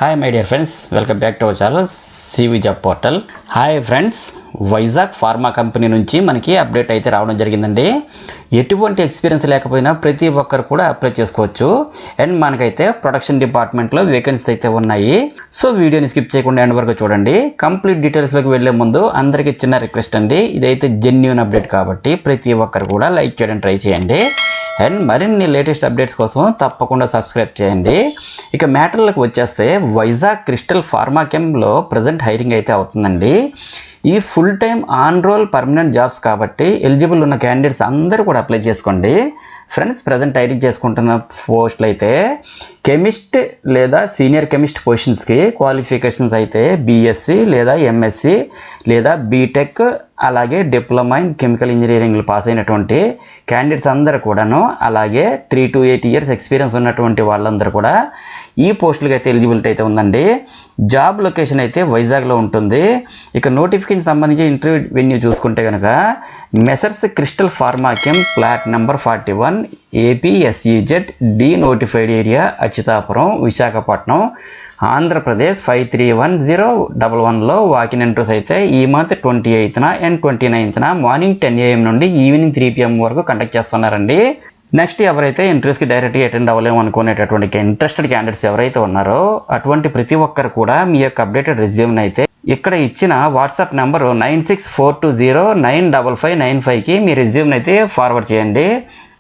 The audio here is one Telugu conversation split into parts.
Hi my dear friends, welcome back to our channel CV job portal. Hi friends, Vizag pharma company నుంచి మనకి అప్డేట్ అయితే రావడం జరిగిందండి. ఎటువంటి ఎక్స్పీరియన్స్ లేకపోయినా ప్రతి ఒక్కరు కూడా అప్లై చేసుకోవచ్చు. అండ్ మనకైతే ప్రొడక్షన్ డిపార్ట్మెంట్లో వేకెన్సీస్ అయితే ఉన్నాయి. సో వీడియోని స్కిప్ చేయకుండా ఎండ్ వరకు చూడండి. కంప్లీట్ డీటెయిల్స్లోకి వెళ్ళే ముందు అందరికీ చిన్న రిక్వెస్ట్ అండి, ఇదైతే జెన్యూన్ అప్డేట్ కాబట్టి ప్రతి ఒక్కరు కూడా లైక్ చేయడం ట్రై చేయండి. అండ్ మరిన్ని లేటెస్ట్ అప్డేట్స్ కోసం తప్పకుండా సబ్స్క్రైబ్ చేయండి. ఇక మ్యాటర్లకు వచ్చేస్తే వైజాగ్ క్రిస్టల్ ఫార్మాకెమ్లో ప్రజెంట్ హైరింగ్ అయితే అవుతుందండి. ఈ full time on roll permanent jobs కాబట్టి ఎలిజిబుల్ ఉన్న క్యాండిడేట్స్ అందరూ కూడా అప్లై చేసుకోండి. ఫ్రెండ్స్, ప్రజెంట్ హైరింగ్ చేసుకుంటున్న పోస్టులు అయితే కెమిస్ట్ లేదా సీనియర్ కెమిస్ట్ పొజిషన్స్కి క్వాలిఫికేషన్స్ అయితే బీఎస్సీ లేదా ఎంఎస్సి లేదా బీటెక్ అలాగే డిప్లొమా ఇన్ కెమికల్ ఇంజనీరింగ్లు పాస్ అయినటువంటి క్యాండిడేట్స్ అందరూ కూడాను, అలాగే 3 to 8 years ఎక్స్పీరియన్స్ ఉన్నటువంటి వాళ్ళందరూ కూడా ఈ పోస్టులకి అయితే ఎలిజిబిలిటీ అయితే ఉందండి. జాబ్ లొకేషన్ అయితే వైజాగ్లో ఉంటుంది. ఇక నోటిఫికేషన్ సంబంధించి ఇంటర్వ్యూ వెన్యూ చూసుకుంటే కనుక messrs Crystal Pharmachem plot number 41 APSEZ denotified area Atchutapuram Visakhapatnam Andhra Pradesh 531011లో వాకిన్ ఎంట్రీస్ అయితే ఈ month 28th and 29th morning 10 AM నుండి ఈవినింగ్ 3 PM వరకు కండక్ట్ చేస్తున్నారండి. నెక్స్ట్ ఎవరైతే ఇంటర్వ్యూస్కి డైరెక్ట్గా అటెండ్ అవ్వలేము అనుకునేటటువంటి ఇంట్రెస్టెడ్ క్యాండిడేట్స్ ఎవరైతే ఉన్నారో అటువంటి ప్రతి ఒక్కరు కూడా మీ యొక్క అప్డేటెడ్ రెజ్యూమ్ని అయితే ఇక్కడ ఇచ్చిన వాట్సాప్ నెంబరు 9642095595కి మీ రెజ్యూమ్ని అయితే ఫార్వర్డ్ చేయండి.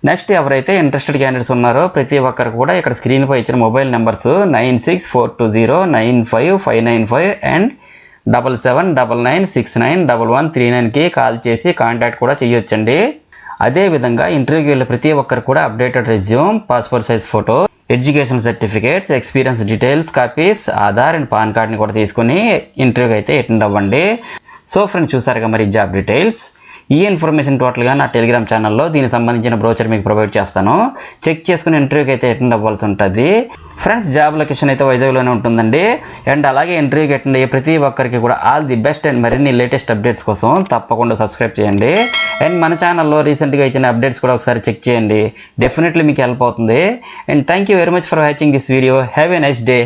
నెక్స్ట్ ఎవరైతే ఇంట్రెస్టెడ్ క్యాండిడేట్స్ ఉన్నారో ప్రతి ఒక్కరు కూడా ఇక్కడ స్క్రీన్పై ఇచ్చిన మొబైల్ నెంబర్స్ 9642095595 అండ్ 7799691139కి కాల్ చేసి కాంటాక్ట్ కూడా చేయొచ్చండి. అదేవిధంగా ఇంటర్వ్యూకి వెళ్ళే ప్రతి ఒక్కరు కూడా updated resume, passport size photo, education certificates, experience details copies, Aadhaar and pan కార్డ్ని కూడా తీసుకుని ఇంటర్వ్యూకి అయితే అటెండ్ అవ్వండి. సో ఫ్రెండ్స్, చూసారుగా మరి జాబ్ డీటెయిల్స్. ఈ ఇన్ఫర్మేషన్ టోటల్గా నా టెలిగ్రామ్ ఛానల్లో దీనికి సంబంధించిన బ్రోచర్ మీకు ప్రొవైడ్ చేస్తాను. చెక్ చేసుకుని ఇంటర్వ్యూకి అయితే అటెండ్ అవ్వాల్సి ఉంటుంది. ఫ్రెండ్స్, జాబ్ లొకేషన్ అయితే వైజాగ్లోనే ఉంటుందండి. అండ్ అలాగే ఇంటర్వ్యూకి అటెండ్ అయ్యే ప్రతి ఒక్కరికి కూడా ఆల్ ది బెస్ట్. అండ్ మరిన్ని లేటెస్ట్ అప్డేట్స్ కోసం తప్పకుండా సబ్స్క్రైబ్ చేయండి. అండ్ మన ఛానల్లో రీసెంట్గా ఇచ్చిన అప్డేట్స్ కూడా ఒకసారి చెక్ చేయండి. డెఫినెట్లీ మీకు హెల్ప్ అవుతుంది. And thank you very much for watching this video. Have a nice day.